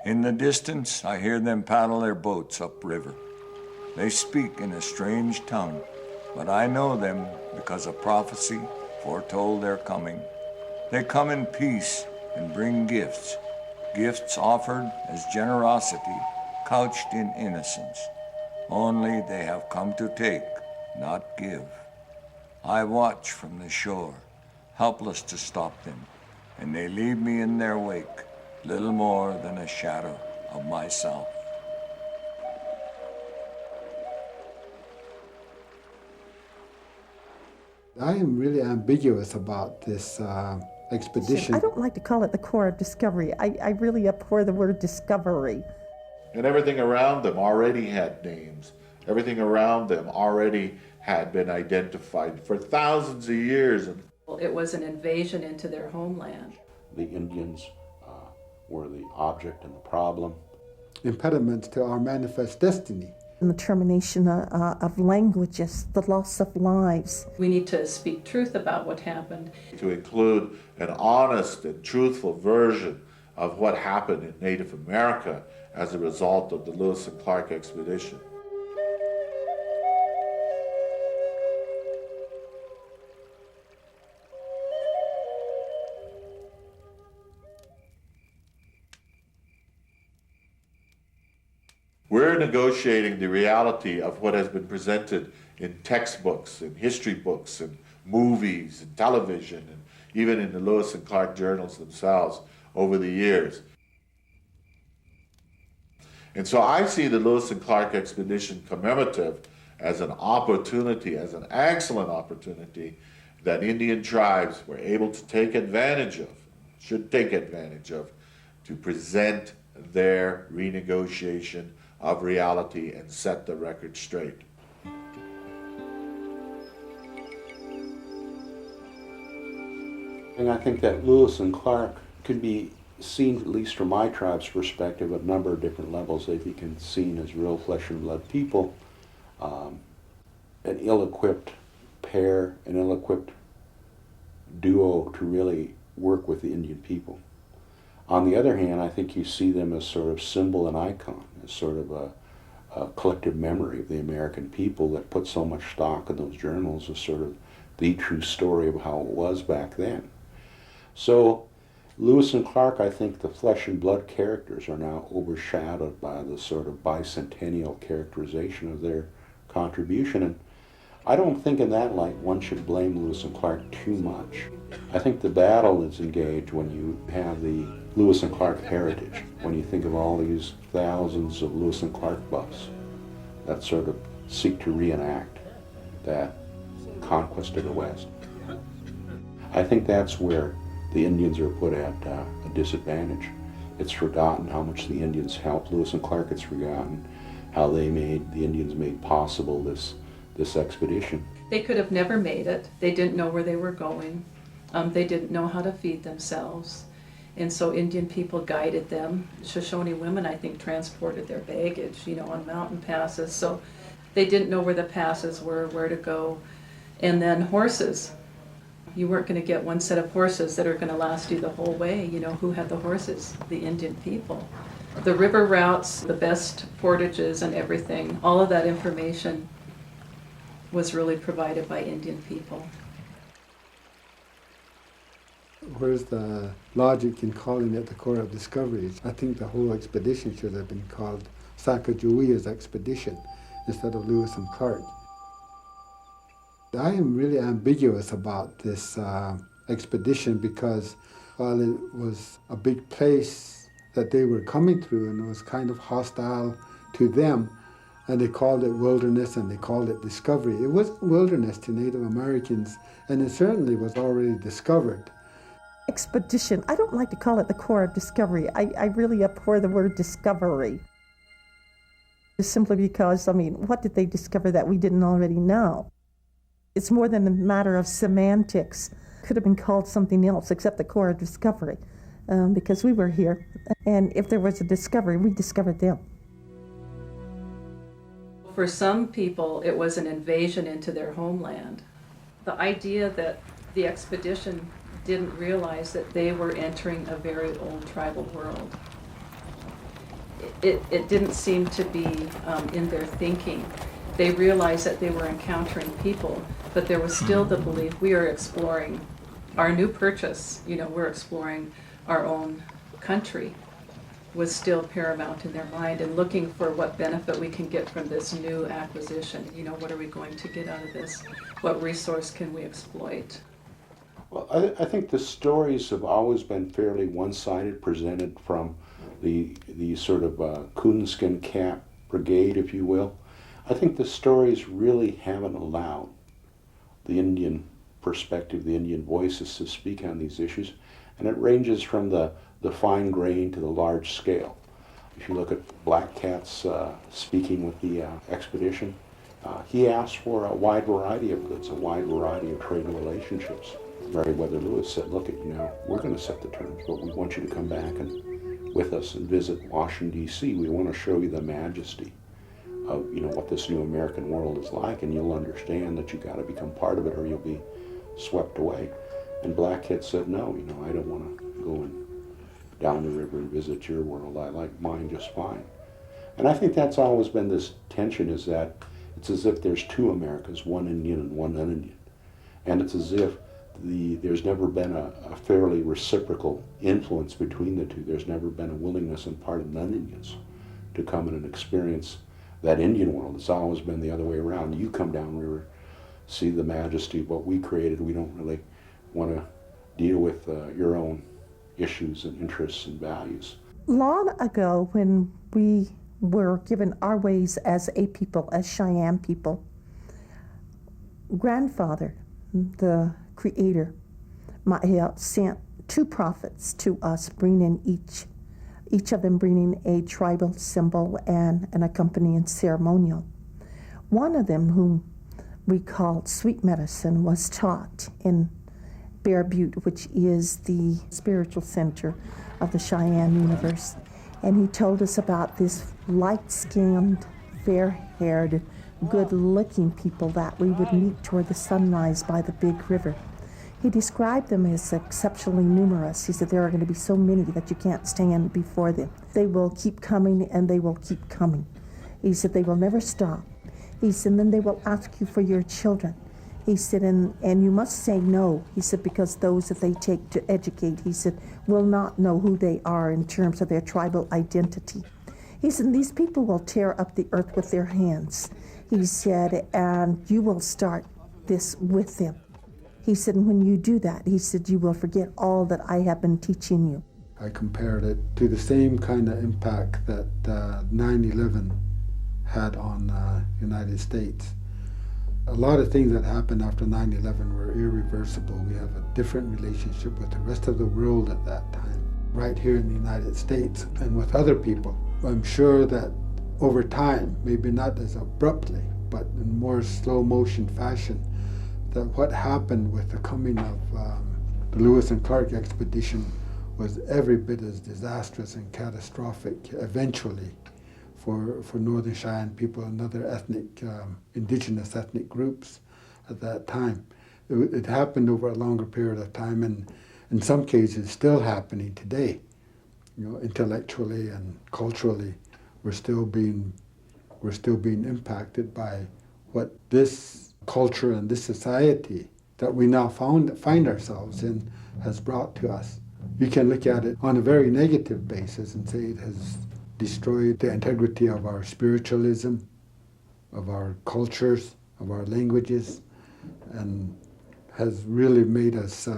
In the distance, I hear them paddle their boats upriver. They speak in a strange tongue, but I know them because a prophecy foretold their coming. They come in peace and bring gifts, gifts offered as generosity, couched in innocence. Only they have come to take, not give. I watch from the shore, helpless to stop them, and they leave me in their wake, little more than a shadow of myself. I am really ambiguous about this expedition. I don't like to call it the Corps of Discovery. I really abhor the word discovery. And everything around them already had names. Everything around them already had been identified for thousands of years. It was an invasion into their homeland. The Indians were the object and the problem. Impediments to our manifest destiny. And the termination of languages, the loss of lives. We need to speak truth about what happened. To include an honest and truthful version of what happened in Native America as a result of the Lewis and Clark expedition. We're negotiating the reality of what has been presented in textbooks, in history books, and movies, and television, and even in the Lewis and Clark journals themselves over the years. And so I see the Lewis and Clark expedition commemorative as an opportunity, as an excellent opportunity that Indian tribes were able to take advantage of, should take advantage of, to present their renegotiation of reality and set the record straight. And I think that Lewis and Clark could be seen, at least from my tribe's perspective, at a number of different levels. They can be seen as real flesh and blood people, an ill-equipped pair, an ill-equipped duo to really work with the Indian people. On the other hand, I think you see them as sort of symbol and icon, as sort of a collective memory of the American people that put so much stock in those journals as sort of the true story of how it was back then. So Lewis and Clark, I think the flesh and blood characters are now overshadowed by the sort of bicentennial characterization of their contribution. And I don't think in that light one should blame Lewis and Clark too much. I think the battle is engaged when you have the Lewis and Clark heritage, when you think of all these thousands of Lewis and Clark buffs that sort of seek to reenact that conquest of the West. I think that's where the Indians are put at a disadvantage. It's forgotten how much the Indians helped Lewis and Clark. It's forgotten how the Indians made possible this expedition. They could have never made it. They didn't know where they were going. They didn't know how to feed themselves. And so Indian people guided them. Shoshone women, I think, transported their baggage, on mountain passes. So they didn't know where the passes were, where to go. And then horses. You weren't going to get one set of horses that are going to last you the whole way. Who had the horses? The Indian people. The river routes, the best portages and everything, all of that information was really provided by Indian people. Where's the logic in calling it the Corps of Discovery? I think the whole expedition should have been called Sacagawea's expedition instead of Lewis and Clark. I am really ambiguous about this expedition because while it was a big place that they were coming through and it was kind of hostile to them, and they called it wilderness and they called it discovery. It wasn't wilderness to Native Americans, and it certainly was already discovered. Expedition, I don't like to call it the Corps of Discovery. I really abhor the word discovery. Just simply because, what did they discover that we didn't already know? It's more than a matter of semantics. Could have been called something else except the Corps of Discovery, because we were here, and if there was a discovery, we discovered them. For some people, it was an invasion into their homeland. The idea that the expedition didn't realize that they were entering a very old tribal world. it didn't seem to be in their thinking. They realized that they were encountering people, but there was still the belief we are exploring our new purchase, we're exploring our own country, was still paramount in their mind, and looking for what benefit we can get from this new acquisition. What are we going to get out of this? What resource can we exploit? Well, I think the stories have always been fairly one-sided, presented from the sort of coonskin cap brigade, if you will. I think the stories really haven't allowed the Indian perspective, the Indian voices to speak on these issues, and it ranges from the fine grain to the large scale. If you look at Black Cat's speaking with the expedition, he asked for a wide variety of goods, a wide variety of trade relationships. Meriwether Lewis said, look, we're going to set the terms, but we want you to come back and with us and visit Washington, D.C. We want to show you the majesty of what this new American world is like, and you'll understand that you got to become part of it or you'll be swept away. And Black Cat said, no, I don't want to go and down the river and visit your world. I like mine just fine. And I think that's always been this tension, is that it's as if there's two Americas, one Indian and one non-Indian. And it's as if there's never been a fairly reciprocal influence between the two. There's never been a willingness on part of non-Indians to come in and experience that Indian world. It's always been the other way around. You come downriver, see the majesty of what we created. We don't really want to deal with your own issues and interests and values. Long ago, when we were given our ways as a people, as Cheyenne people, grandfather, the creator, Mael, sent two prophets to us, bringing each of them bringing a tribal symbol and an accompanying ceremonial. One of them, whom we called Sweet Medicine, was taught in Bear Butte, which is the spiritual center of the Cheyenne universe. And he told us about this light-skinned, fair-haired, good-looking people that we would meet toward the sunrise by the big river. He described them as exceptionally numerous. He said there are going to be so many that you can't stand before them. They will keep coming and they will keep coming. He said they will never stop. He said, and then they will ask you for your children. He said, and you must say no. He said, because those that they take to educate, he said, will not know who they are in terms of their tribal identity. He said, these people will tear up the earth with their hands. He said, and you will start this with them. He said, when you do that, he said, you will forget all that I have been teaching you. I compared it to the same kind of impact that 9/11 had on the United States. A lot of things that happened after 9/11 were irreversible. We have a different relationship with the rest of the world at that time, right here in the United States and with other people. I'm sure that over time, maybe not as abruptly, but in more slow motion fashion, that what happened with the coming of the Lewis and Clark expedition was every bit as disastrous and catastrophic eventually for Northern Cheyenne people and other ethnic, indigenous ethnic groups at that time. It happened over a longer period of time, and in some cases still happening today. Intellectually and culturally, we're still being impacted by what this culture and this society that we now find ourselves in has brought to us. You can look at it on a very negative basis and say it has destroyed the integrity of our spiritualism, of our cultures, of our languages, and has really made us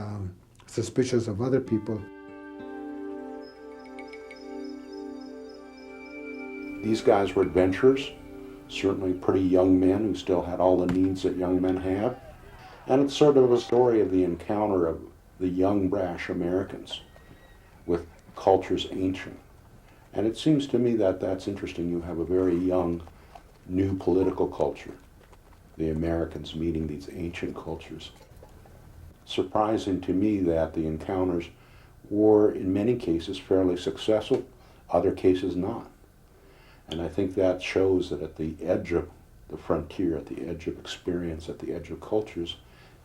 suspicious of other people. These guys were adventurers, certainly pretty young men who still had all the needs that young men have. And it's sort of a story of the encounter of the young, brash Americans with cultures ancient. And it seems to me that that's interesting. You have a very young, new political culture, the Americans meeting these ancient cultures. Surprising to me that the encounters were, in many cases, fairly successful, other cases not. And I think that shows that at the edge of the frontier, at the edge of experience, at the edge of cultures,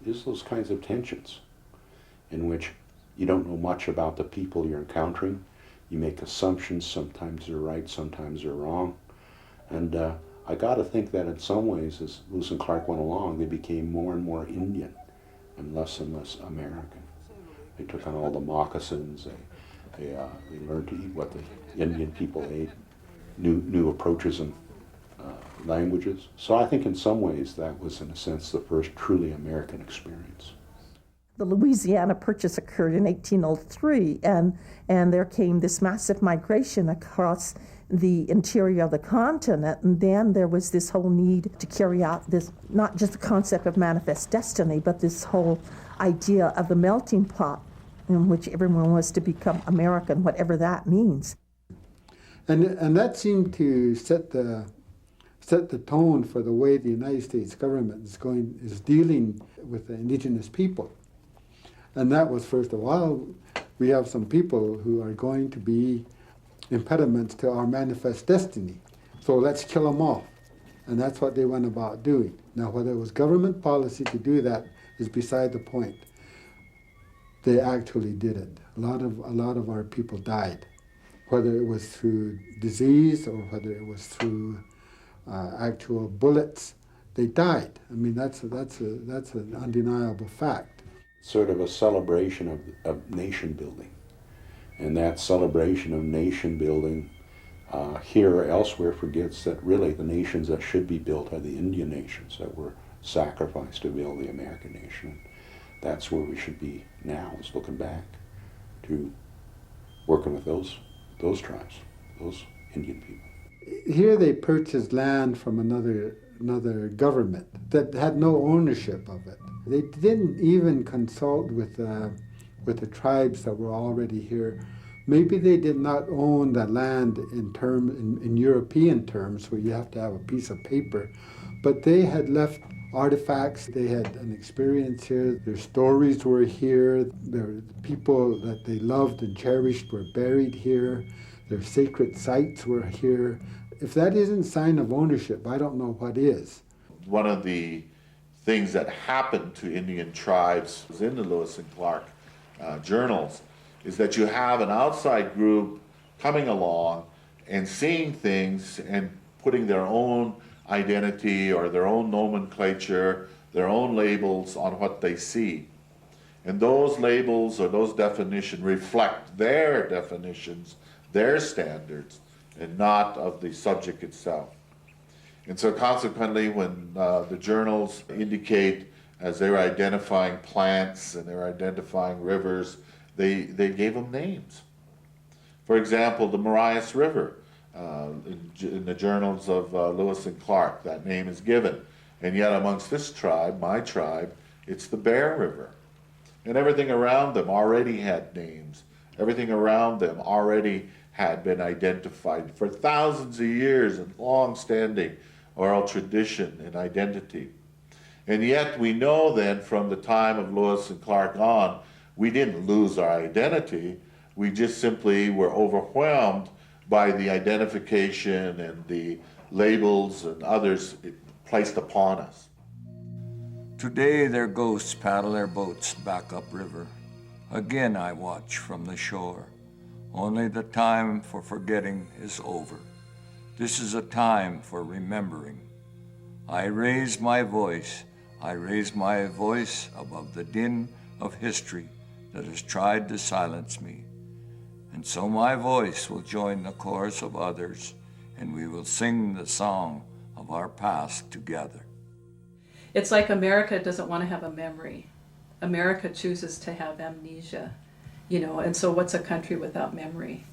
is those kinds of tensions in which you don't know much about the people you're encountering. You make assumptions, sometimes they're right, sometimes they're wrong. And I got to think that in some ways, as Lewis and Clark went along, they became more and more Indian and less American. They took on all the moccasins. They learned to eat what the Indian people ate, new approaches and languages. So I think in some ways that was, in a sense, the first truly American experience. The Louisiana Purchase occurred in 1803, and there came this massive migration across the interior of the continent, and then there was this whole need to carry out this, not just the concept of manifest destiny, but this whole idea of the melting pot in which everyone was to become American, whatever that means. And that seemed to set the tone for the way the United States government is dealing with the indigenous people. And that was, first of all, we have some people who are going to be impediments to our manifest destiny. So let's kill them off. And that's what they went about doing. Now, whether it was government policy to do that is beside the point. They actually did it. A lot of our people died, whether it was through disease or whether it was through actual bullets. They died. I mean, that's an undeniable fact. Sort of a celebration of nation building. And that celebration of nation building here or elsewhere forgets that really the nations that should be built are the Indian nations that were sacrificed to build the American nation. That's where we should be now, is looking back to working with those tribes, those Indian people. Here they purchased land from another government that had no ownership of it. They didn't even consult with the tribes that were already here. Maybe they did not own that land in European terms, where you have to have a piece of paper, but they had left artifacts. They had an experience here. Their stories were here. Their people that they loved and cherished were buried here. Their sacred sites were here. If that isn't sign of ownership, I don't know what is. One of the things that happened to Indian tribes in the Lewis and Clark journals is that you have an outside group coming along and seeing things and putting their own identity or their own nomenclature, their own labels on what they see. And those labels or those definitions reflect their definitions, their standards, and not of the subject itself. And so consequently, when the journals indicate, as they were identifying plants and they were identifying rivers, they gave them names. For example, the Marias River, in the journals of Lewis and Clark, that name is given. And yet amongst this tribe, my tribe, it's the Bear River. And everything around them already had names. Everything around them already had been identified for thousands of years in long-standing oral tradition and identity. And yet we know then from the time of Lewis and Clark on, we didn't lose our identity. We just simply were overwhelmed by the identification and the labels and others placed upon us. Today their ghosts paddle their boats back upriver. Again I watch from the shore. Only the time for forgetting is over. This is a time for remembering. I raise my voice above the din of history that has tried to silence me. And so my voice will join the chorus of others, and we will sing the song of our past together. It's like America doesn't want to have a memory. America chooses to have amnesia, and so what's a country without memory?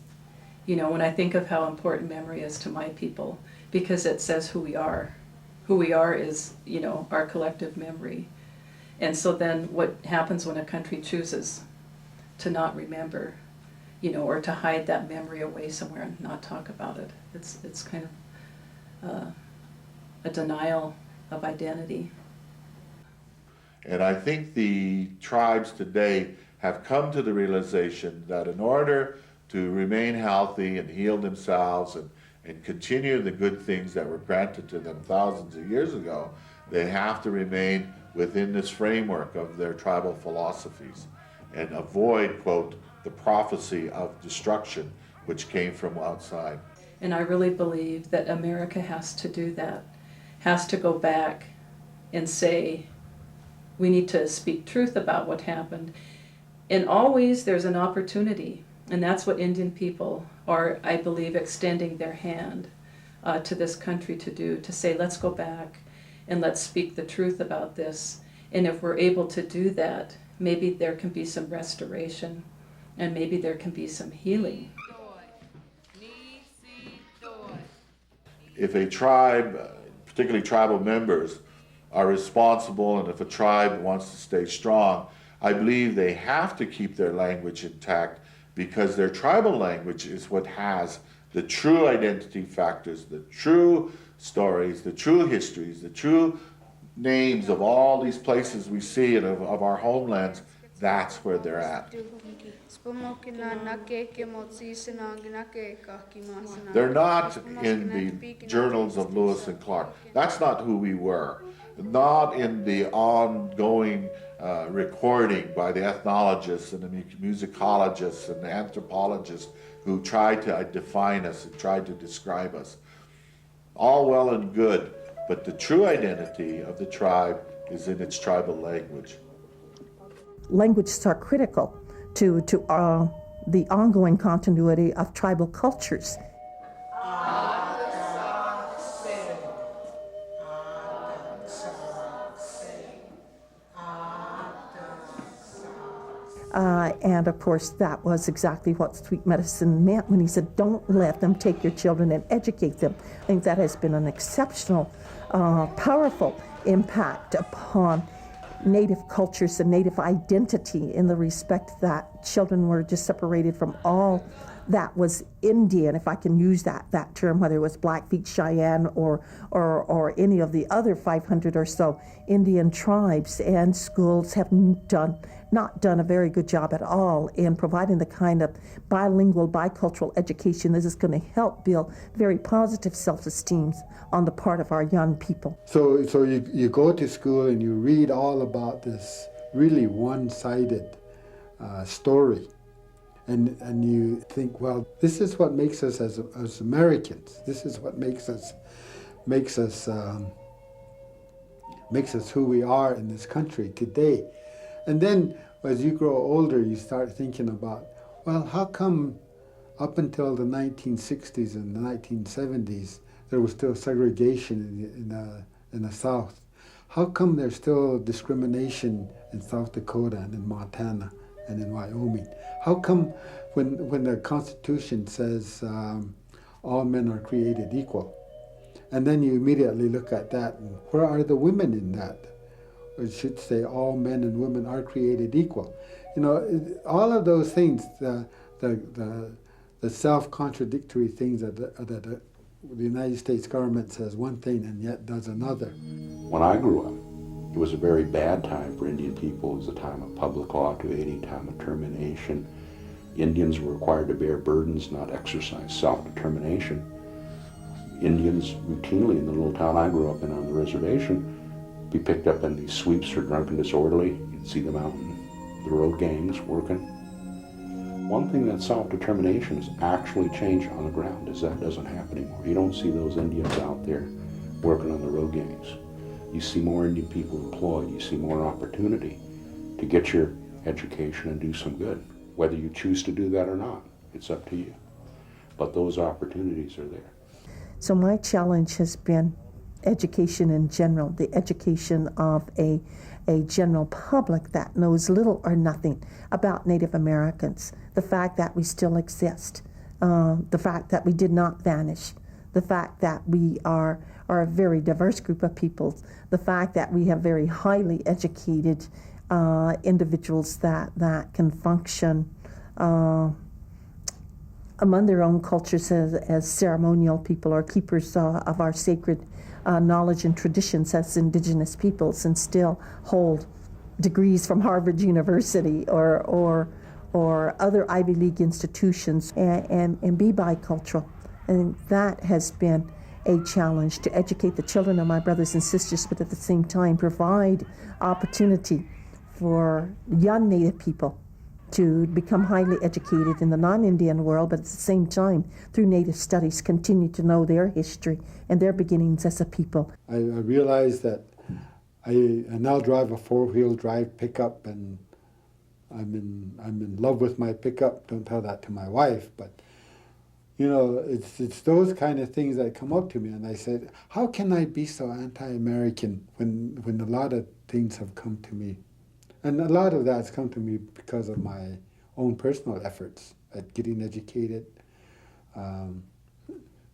When I think of how important memory is to my people, because it says who we are. Who we are is, our collective memory. And so then what happens when a country chooses to not remember, or to hide that memory away somewhere and not talk about it? It's kind of a denial of identity. And I think the tribes today have come to the realization that in order to remain healthy and heal themselves and continue the good things that were granted to them thousands of years ago, they have to remain within this framework of their tribal philosophies and avoid, quote, the prophecy of destruction, which came from outside. And I really believe that America has to do that, has to go back and say, we need to speak truth about what happened. And always there's an opportunity, and that's what Indian people are, I believe, extending their hand to this country to do, to say, let's go back and let's speak the truth about this. And if we're able to do that, maybe there can be some restoration, and maybe there can be some healing. If a tribe, particularly tribal members, are responsible, and if a tribe wants to stay strong, I believe they have to keep their language intact, because their tribal language is what has the true identity factors, the true stories, the true histories, the true names of all these places we see and of our homelands. That's where they're at. They're not in the journals of Lewis and Clark. That's not who we were. Not in the ongoing recording by the ethnologists and the musicologists and the anthropologists who tried to define us and tried to describe us. All well and good, but the true identity of the tribe is in its tribal language. Languages are critical to the ongoing continuity of tribal cultures. And of course, that was exactly what sweet medicine meant when he said, don't let them take your children and educate them. I think that has been an exceptional, powerful impact upon Native cultures and Native identity, in the respect that children were just separated from all that was Indian, if I can use that term, whether it was Blackfeet, Cheyenne, or any of the other 500 or so Indian tribes. And schools have not done a very good job at all in providing the kind of bilingual, bicultural education that is going to help build very positive self-esteem on the part of our young people. So you go to school and you read all about this really one-sided story, and you think, well, this is what makes us as Americans. This is what makes us who we are in this country today. And then as you grow older, you start thinking about, well, how come up until the 1960s and the 1970s, there was still segregation in the South? How come there's still discrimination in South Dakota and in Montana and in Wyoming? How come when the Constitution says all men are created equal, and then you immediately look at that, and where are the women in that? It should say all men and women are created equal. You know, all of those things, the self-contradictory things that the United States government says one thing and yet does another. When I grew up, it was a very bad time for Indian people. It was a time of public law 280, time of termination. Indians were required to bear burdens, not exercise self-determination. Indians routinely in the little town I grew up in on the reservation be picked up in these sweeps for drunk and disorderly. You'd see them out in the road gangs working. One thing that self-determination has actually changed on the ground is that doesn't happen anymore. You don't see those Indians out there working on the road gangs. You see more Indian people employed. You see more opportunity to get your education and do some good. Whether you choose to do that or not, it's up to you. But those opportunities are there. So my challenge has been education in general, the education of a general public that knows little or nothing about Native Americans, the fact that we still exist, the fact that we did not vanish, the fact that we are a very diverse group of people, the fact that we have very highly educated individuals that can function among their own cultures as ceremonial people or keepers of our sacred knowledge and traditions as indigenous peoples, and still hold degrees from Harvard University or other Ivy League institutions and be bicultural. And that has been a challenge, to educate the children of my brothers and sisters, but at the same time provide opportunity for young Native people to become highly educated in the non-Indian world, but at the same time, through Native studies, continue to know their history and their beginnings as a people. I realized that I now drive a four-wheel drive pickup, and I'm in love with my pickup. Don't tell that to my wife, but you know, it's those kind of things that come up to me, and I said, how can I be so anti-American when a lot of things have come to me? And a lot of that's come to me because of my own personal efforts at getting educated,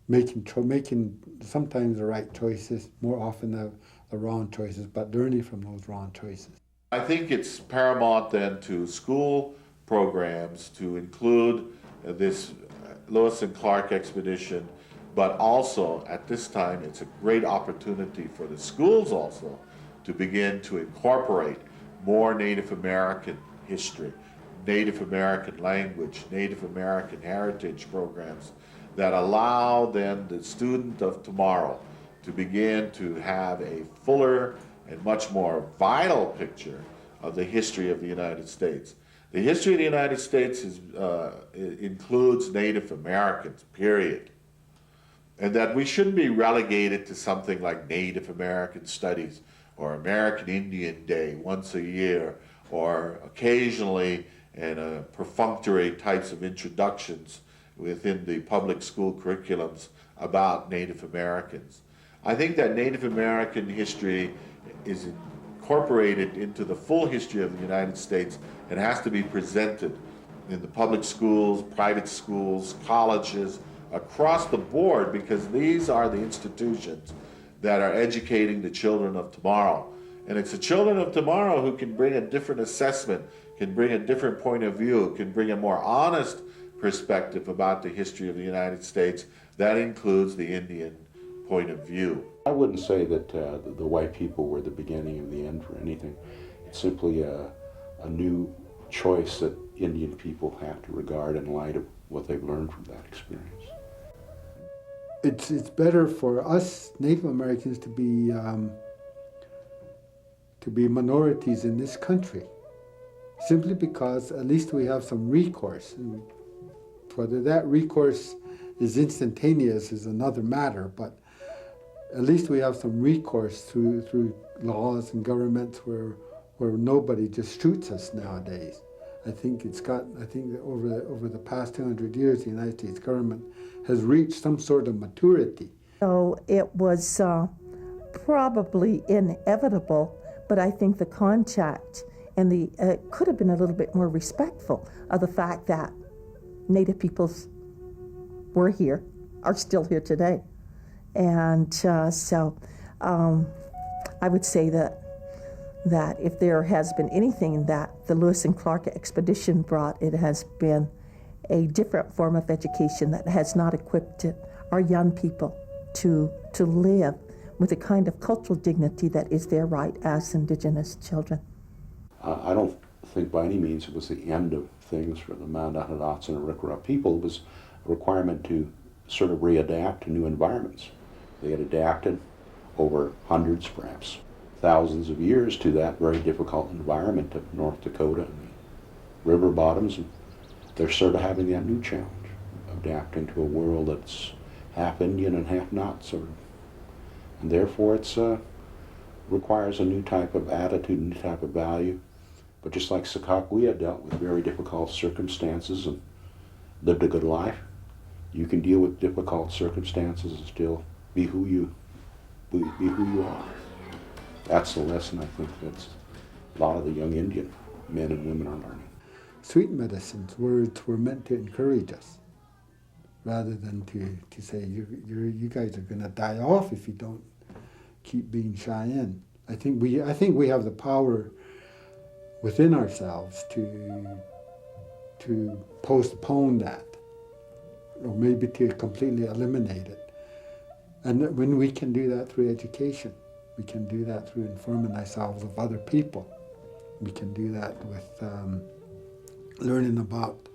making sometimes the right choices, more often the wrong choices, but learning from those wrong choices. I think it's paramount then to school programs to include this Lewis and Clark expedition, but also at this time it's a great opportunity for the schools also to begin to incorporate more Native American history, Native American language, Native American heritage programs that allow then the student of tomorrow to begin to have a fuller and much more vital picture of the history of the United States. The history of the United States includes Native Americans, period. And that we shouldn't be relegated to something like Native American Studies or American Indian Day once a year, or occasionally in perfunctory types of introductions within the public school curriculums about Native Americans. I think that Native American history is incorporated into the full history of the United States and has to be presented in the public schools, private schools, colleges, across the board, because these are the institutions that are educating the children of tomorrow. And it's the children of tomorrow who can bring a different assessment, can bring a different point of view, can bring a more honest perspective about the history of the United States. That includes the Indian point of view. I wouldn't say that the white people were the beginning of the end for anything. It's simply a new choice that Indian people have to regard in light of what they've learned from that experience. It's better for us Native Americans to be minorities in this country, simply because at least we have some recourse. And whether that recourse is instantaneous is another matter, but at least we have some recourse through laws and governments where nobody just shoots us nowadays. I think that over the past 200 years, the United States government has reached some sort of maturity. So it was probably inevitable, but I think the contact and the could have been a little bit more respectful of the fact that Native peoples were here, are still here today. And so I would say that if there has been anything that the Lewis and Clark expedition brought, it has been a different form of education that has not equipped our young people to live with the kind of cultural dignity that is their right as Indigenous children. I don't think by any means it was the end of things for the Mandahatadats and Recourse people. It was a requirement to sort of readapt to new environments. They had adapted over hundreds, perhaps thousands of years to that very difficult environment of North Dakota and the river bottoms. And they're sort of having that new challenge, adapting to a world that's half Indian and half not, sort of. And therefore it's requires a new type of attitude, a new type of value. But just like Sakakawea dealt with very difficult circumstances and lived a good life, you can deal with difficult circumstances and still be who you are. That's the lesson I think that a lot of the young Indian men and women are learning. Sweet medicine's words were meant to encourage us, rather than to say you guys are going to die off if you don't keep being Cheyenne. I think we have the power within ourselves to postpone that, or maybe to completely eliminate it. And when we can do that through education, we can do that through informing ourselves of other people. We can do that with learning about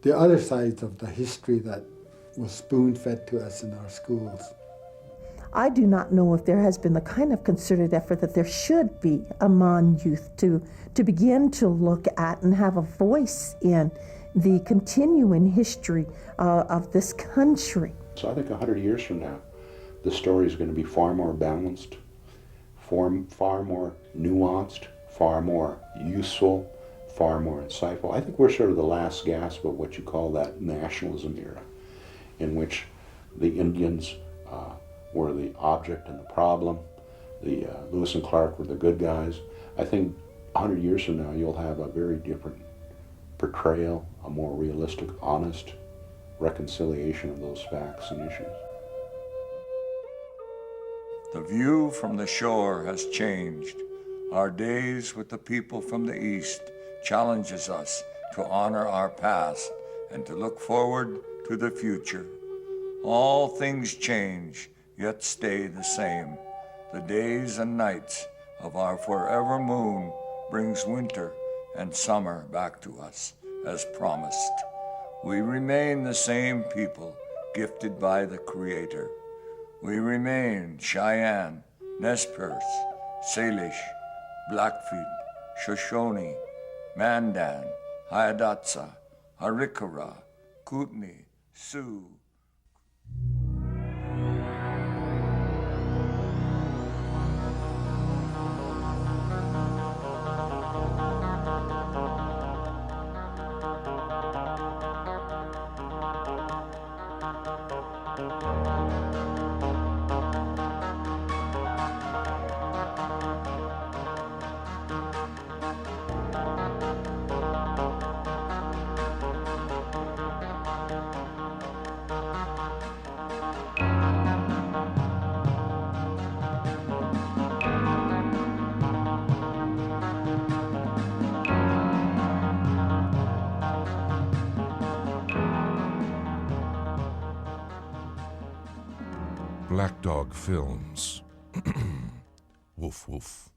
the other sides of the history that was spoon-fed to us in our schools. I do not know if there has been the kind of concerted effort that there should be among youth to begin to look at and have a voice in the continuing history of this country. So I think 100 years from now, the story is going to be far more balanced, far more nuanced, far more useful, far more insightful. I think we're sort of the last gasp of what you call that nationalism era, in which the Indians were the object and the problem, the Lewis and Clark were the good guys. I think 100 years from now, you'll have a very different portrayal, a more realistic, honest reconciliation of those facts and issues. The view from the shore has changed. Our days with the people from the East challenges us to honor our past and to look forward to the future. All things change, yet stay the same. The days and nights of our forever moon brings winter and summer back to us, as promised. We remain the same people, gifted by the Creator. We remain Cheyenne, Nez Perce, Salish, Blackfeet, Shoshone, Mandan, Hidatsa, Arikara, Kootenai, Sioux. Black Dog Films. Woof woof.